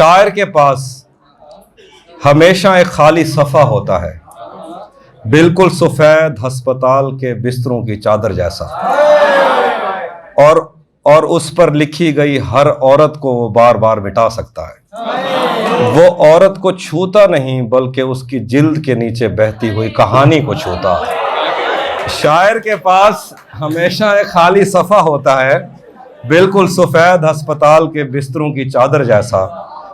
شاعر کے پاس ہمیشہ ایک خالی صفحہ ہوتا ہے، بالکل سفید ہسپتال کے بستروں کی چادر جیسا، اور اس پر لکھی گئی ہر عورت کو وہ بار بار مٹا سکتا ہے۔ وہ عورت کو چھوتا نہیں بلکہ اس کی جلد کے نیچے بہتی ہوئی کہانی کو چھوتا ہے۔ شاعر کے پاس ہمیشہ ایک خالی صفحہ ہوتا ہے، بالکل سفید ہسپتال کے بستروں کی چادر جیسا،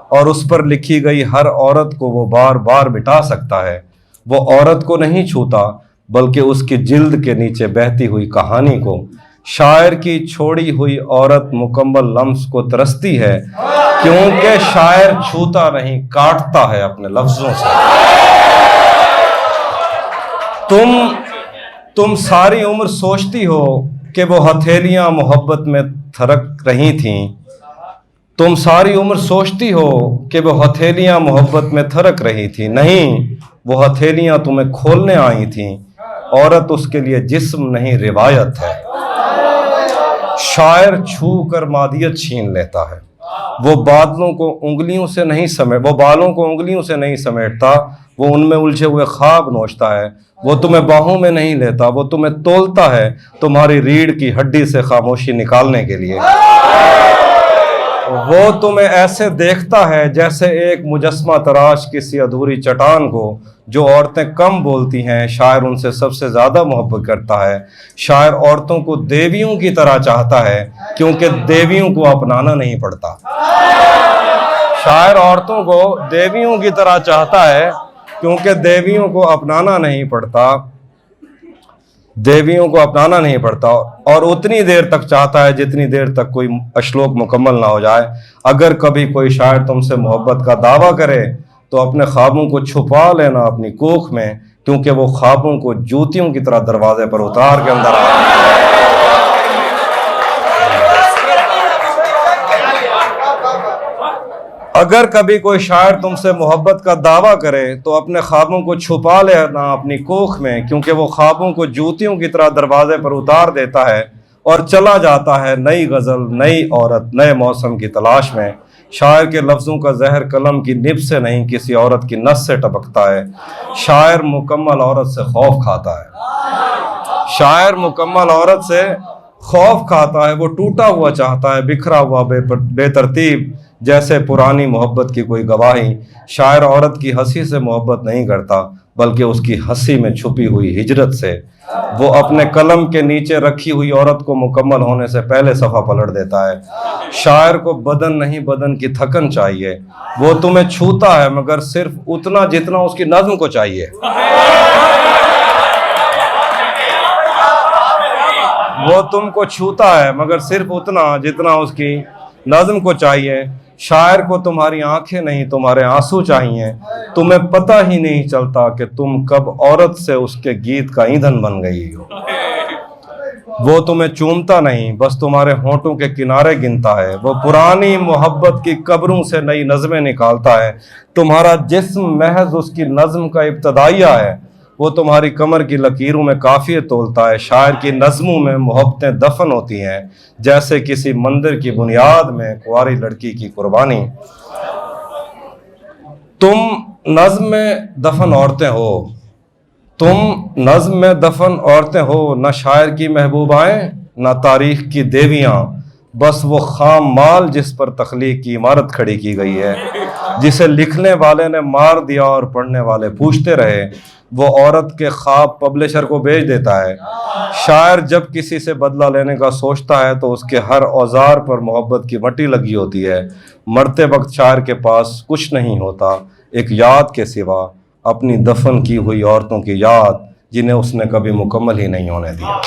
اور اس پر لکھی گئی ہر عورت کو وہ بار بار مٹا سکتا ہے۔ وہ عورت کو نہیں چھوتا بلکہ اس کی جلد کے نیچے بہتی ہوئی کہانی کو۔ شاعر کی چھوڑی ہوئی عورت مکمل لمس کو ترستی ہے، کیونکہ شاعر چھوتا نہیں، کاٹتا ہے اپنے لفظوں سے۔ تم ساری عمر سوچتی ہو کہ وہ ہتھیلیاں محبت میں تھرک رہی تھیں، تم ساری عمر سوچتی ہو کہ وہ ہتھیلیاں محبت میں تھرک رہی تھیں، نہیں، وہ ہتھیلیاں تمہیں کھولنے آئی تھیں۔ عورت اس کے لیے جسم نہیں، روایت ہے۔ شاعر چھو کر مادیت چھین لیتا ہے، وہ بالوں کو انگلیوں سے نہیں سمیٹتا، وہ ان میں الجھے ہوئے خواب نوچتا ہے۔ وہ تمہیں باہوں میں نہیں لیتا، وہ تمہیں تولتا ہے تمہاری ریڑھ کی ہڈی سے خاموشی نکالنے کے لیے۔ وہ تمہیں ایسے دیکھتا ہے جیسے ایک مجسمہ تراش کسی ادھوری چٹان کو۔ جو عورتیں کم بولتی ہیں، شاعر ان سے سب سے زیادہ محبت کرتا ہے۔ شاعر عورتوں کو دیویوں کی طرح چاہتا ہے، کیونکہ دیویوں کو اپنانا نہیں پڑتا۔ شاعر عورتوں کو دیویوں کی طرح چاہتا ہے، کیونکہ دیویوں کو اپنانا نہیں پڑتا، اور اتنی دیر تک چاہتا ہے جتنی دیر تک کوئی اشلوک مکمل نہ ہو جائے۔ اگر کبھی کوئی شاعر تم سے محبت کا دعویٰ کرے تو اپنے خوابوں کو چھپا لینا اپنی کوکھ میں، کیونکہ وہ خوابوں کو جوتیوں کی طرح دروازے پر اتار کے اندر آ۔ اگر کبھی کوئی شاعر تم سے محبت کا دعویٰ کرے تو اپنے خوابوں کو چھپا لینا اپنی کوکھ میں، کیونکہ وہ خوابوں کو جوتیوں کی طرح دروازے پر اتار دیتا ہے اور چلا جاتا ہے نئی غزل، نئی عورت، نئے موسم کی تلاش میں۔ شاعر کے لفظوں کا زہر قلم کی نب سے نہیں، کسی عورت کی نس سے ٹپکتا ہے۔ شاعر مکمل عورت سے خوف کھاتا ہے، وہ ٹوٹا ہوا چاہتا ہے، بکھرا ہوا، بے ترتیب، جیسے پرانی محبت کی کوئی گواہی۔ شاعر عورت کی ہنسی سے محبت نہیں کرتا بلکہ اس کی ہنسی میں چھپی ہوئی ہجرت سے۔ وہ اپنے قلم کے نیچے رکھی ہوئی عورت کو مکمل ہونے سے پہلے صفحہ پلٹ دیتا ہے۔ شاعر کو بدن نہیں، بدن کی تھکن چاہیے۔ وہ تمہیں چھوتا ہے مگر صرف اتنا جتنا اس کی نظم کو چاہیے۔ وہ تم کو چھوتا ہے مگر صرف اتنا جتنا اس کی نظم کو چاہیے۔ شاعر کو تمہاری آنکھیں نہیں، تمہارے آنسو چاہیے۔ تمہیں پتہ ہی نہیں چلتا کہ تم کب عورت سے اس کے گیت کا ایندھن بن گئی ہو۔ وہ تمہیں چومتا نہیں، بس تمہارے ہونٹوں کے کنارے گنتا ہے۔ وہ پرانی محبت کی قبروں سے نئی نظمیں نکالتا ہے۔ تمہارا جسم محض اس کی نظم کا ابتدائیہ ہے۔ وہ تمہاری کمر کی لکیروں میں قافیے تولتا ہے۔ شاعر کی نظموں میں محبتیں دفن ہوتی ہیں، جیسے کسی مندر کی بنیاد میں کنواری لڑکی کی قربانی۔ تم نظم میں دفن عورتیں ہو، نہ شاعر کی محبوبائیں، نہ تاریخ کی دیویاں، بس وہ خام مال جس پر تخلیق کی عمارت کھڑی کی گئی ہے، جسے لکھنے والے نے مار دیا اور پڑھنے والے پوچھتے رہے۔ وہ عورت کے خواب پبلشر کو بیچ دیتا ہے۔ شاعر جب کسی سے بدلہ لینے کا سوچتا ہے تو اس کے ہر اوزار پر محبت کی مٹی لگی ہوتی ہے۔ مرتے وقت شاعر کے پاس کچھ نہیں ہوتا ایک یاد کے سوا اپنی دفن کی ہوئی عورتوں کی یاد، جنہیں اس نے کبھی مکمل ہی نہیں ہونے دیا۔